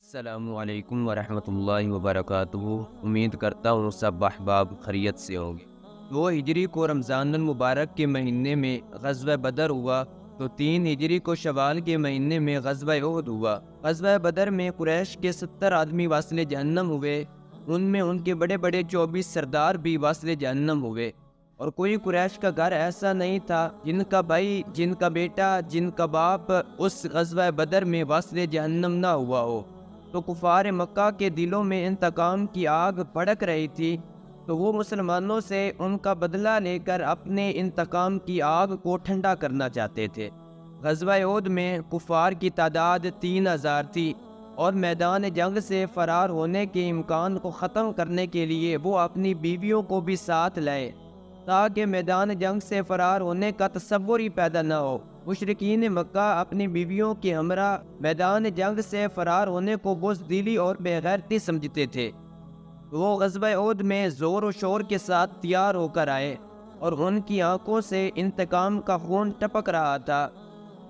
السلام علیکم ورحمۃ اللہ وبرکاتہ۔ امید کرتا ہوں سب احباب خیریت سے ہوں گے۔ 2 ہجری کو رمضان المبارک کے مہینے میں غزوہ بدر ہوا تو 3 ہجری کو شوال کے مہینے میں غزوہ احد ہوا۔ غزوہ بدر میں قریش کے 70 آدمی واصل جہنم ہوئے، ان میں ان کے بڑے بڑے 24 سردار بھی واصل جہنم ہوئے، اور کوئی قریش کا گھر ایسا نہیں تھا جن کا بھائی، جن کا بیٹا، جن کا باپ اس غزوہ بدر میں واصل جہنم نہ ہوا ہو۔ تو کفار مکہ کے دلوں میں انتقام کی آگ بھڑک رہی تھی، تو وہ مسلمانوں سے ان کا بدلہ لے کر اپنے انتقام کی آگ کو ٹھنڈا کرنا چاہتے تھے۔ غزوہ احد میں کفار کی تعداد 3000 تھی، اور میدان جنگ سے فرار ہونے کے امکان کو ختم کرنے کے لیے وہ اپنی بیویوں کو بھی ساتھ لائے، تاکہ میدان جنگ سے فرار ہونے کا تصور ہی پیدا نہ ہو۔ مشرکین مکہ اپنی بیویوں کے ہمراہ میدان جنگ سے فرار ہونے کو بزدلی اور بے غیرتی سمجھتے تھے۔ وہ غزوہ احد میں زور و شور کے ساتھ تیار ہو کر آئے، اور ان کی آنکھوں سے انتقام کا خون ٹپک رہا تھا،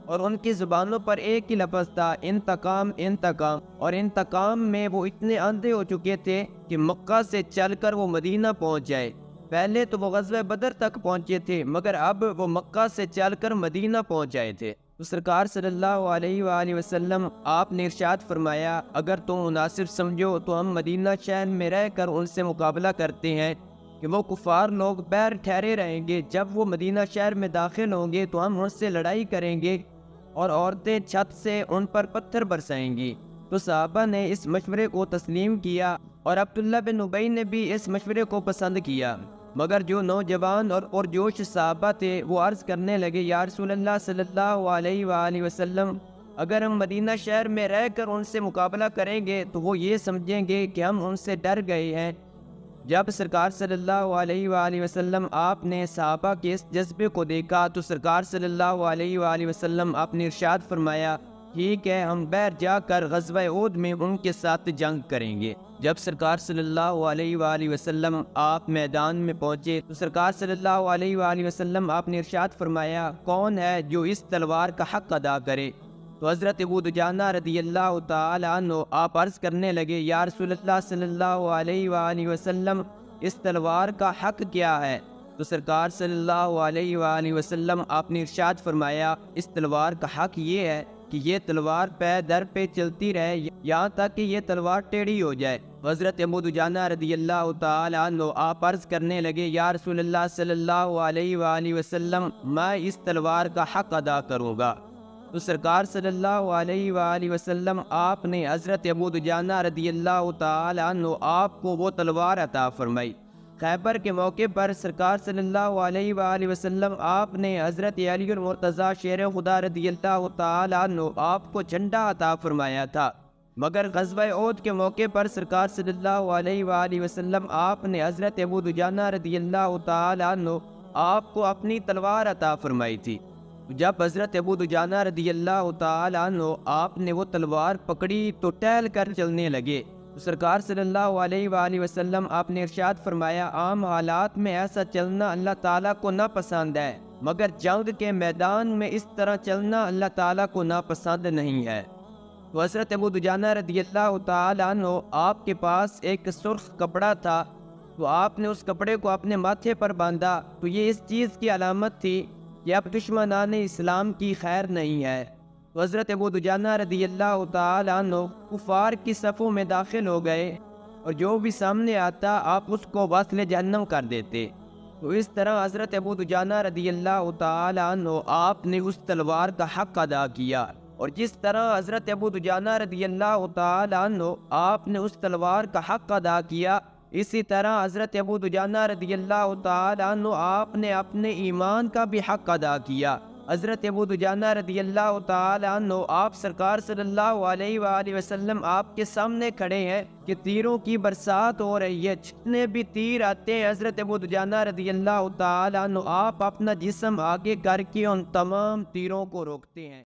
اور ان کی زبانوں پر ایک ہی لفظ تھا، انتقام انتقام۔ اور انتقام میں وہ اتنے اندھے ہو چکے تھے کہ مکہ سے چل کر وہ مدینہ پہنچ جائے۔ پہلے تو وہ غزوہ بدر تک پہنچے تھے، مگر اب وہ مکہ سے چل کر مدینہ پہنچ جائے تھے۔ تو سرکار صلی اللہ علیہ وآلہ وسلم آپ نے ارشاد فرمایا، اگر تم مناسب سمجھو تو ہم مدینہ شہر میں رہ کر ان سے مقابلہ کرتے ہیں کہ وہ کفار لوگ بہر ٹھہرے رہیں گے، جب وہ مدینہ شہر میں داخل ہوں گے تو ہم ان سے لڑائی کریں گے، اور عورتیں چھت سے ان پر پتھر برسائیں گی۔ تو صحابہ نے اس مشورے کو تسلیم کیا، اور عبداللہ بن ابی نے بھی اس مشورے کو پسند کیا، مگر جو نوجوان اور پرجوش صحابہ تھے وہ عرض کرنے لگے، یا رسول اللہ صلی اللہ علیہ وآلہ وسلم، اگر ہم مدینہ شہر میں رہ کر ان سے مقابلہ کریں گے تو وہ یہ سمجھیں گے کہ ہم ان سے ڈر گئے ہیں۔ جب سرکار صلی اللہ علیہ وآلہ وسلم آپ نے صحابہ کے اس جذبے کو دیکھا تو سرکار صلی اللہ علیہ وآلہ وسلم آپ نے ارشاد فرمایا، ٹھیک ہے، ہم بہر جا کر غزوہ احد میں ان کے ساتھ جنگ کریں گے۔ جب سرکار صلی اللہ علیہ وآلہ وسلم آپ میدان میں پہنچے تو سرکار صلی اللہ علیہ وآلہ وسلم آپ نے ارشاد فرمایا، کون ہے جو اس تلوار کا حق ادا کرے؟ تو حضرت ابو دجانہ رضی اللہ تعالی عنہ آپ عرض کرنے لگے، یا رسول اللہ صلی اللہ علیہ وآلہ وسلم، اس تلوار کا حق کیا ہے؟ تو سرکار صلی اللہ علیہ وآلہ وسلم آپ نے ارشاد فرمایا، اس تلوار کا حق یہ ہے کہ یہ تلوار پے در پہ چلتی رہے یہاں تک کہ یہ تلوار ٹیڑھی ہو جائے۔ حضرت ابو دجانہ رضی اللہ تعالی عنہ آپ عرض کرنے لگے، یا رسول اللہ صلی اللہ علیہ وآلہ وسلم، میں اس تلوار کا حق ادا کروں گا۔ تو سرکار صلی اللہ علیہ وآلہ وسلم آپ نے حضرت ابو دجانہ رضی اللہ تعالی عنہ آپ کو وہ تلوار عطا فرمائی۔ خیبر کے موقع پر سرکار صلی اللہ علیہ وآلہ وسلم آپ نے حضرت علی المرتضیٰ شیر خدا رضی اللہ تعالی عنہ آپ کو جھنڈا عطا فرمایا تھا، مگر غزوہ احد کے موقع پر سرکار صلی اللہ علیہ وآلہ وسلم آپ نے حضرت ابو دجانہ رضی اللہ تعالی عنہ آپ کو اپنی تلوار عطا فرمائی تھی۔ جب حضرت ابو دجانہ رضی اللہ تعالی عنہ آپ نے وہ تلوار پکڑی تو ٹہل کر چلنے لگے۔ سرکار صلی اللہ علیہ وآلہ وسلم آپ نے ارشاد فرمایا، عام حالات میں ایسا چلنا اللہ تعالیٰ کو ناپسند ہے، مگر جنگ کے میدان میں اس طرح چلنا اللہ تعالیٰ کو ناپسند نہیں ہے۔ تو حضرت ابو دجانہ رضی اللہ تعالی عنہ آپ کے پاس ایک سرخ کپڑا تھا، تو آپ نے اس کپڑے کو اپنے ماتھے پر باندھا، تو یہ اس چیز کی علامت تھی کہ اب دشمنان اسلام کی خیر نہیں ہے۔ تو حضرت ابو دجانہ رضی اللہ تعالی عنہ کفار کی صفوں میں داخل ہو گئے، اور جو بھی سامنے آتا آپ اس کو واصل جہنم کر دیتے۔ تو اس طرح حضرت ابو دجانہ رضی اللہ تعالی عنہ آپ نے اس تلوار کا حق ادا کیا، اور جس طرح حضرت ابو دجانہ رضی اللہ تعالی عنہ آپ نے اس تلوار کا حق ادا کیا، اسی طرح حضرت ابو دجانہ رضی اللہ تعالی عنہ آپ نے اپنے ایمان کا بھی حق ادا کیا۔ حضرت ابو دجانہ رضی اللہ تعالی عنہ آپ سرکار صلی اللہ علیہ وآلہ وسلم آپ کے سامنے کھڑے ہیں کہ تیروں کی برسات ہو رہی ہے، جتنے بھی تیر آتے ہیں حضرت ابو دجانہ رضی اللہ تعالی عنہ آپ اپنا جسم آگے کر کے ان تمام تیروں کو روکتے ہیں۔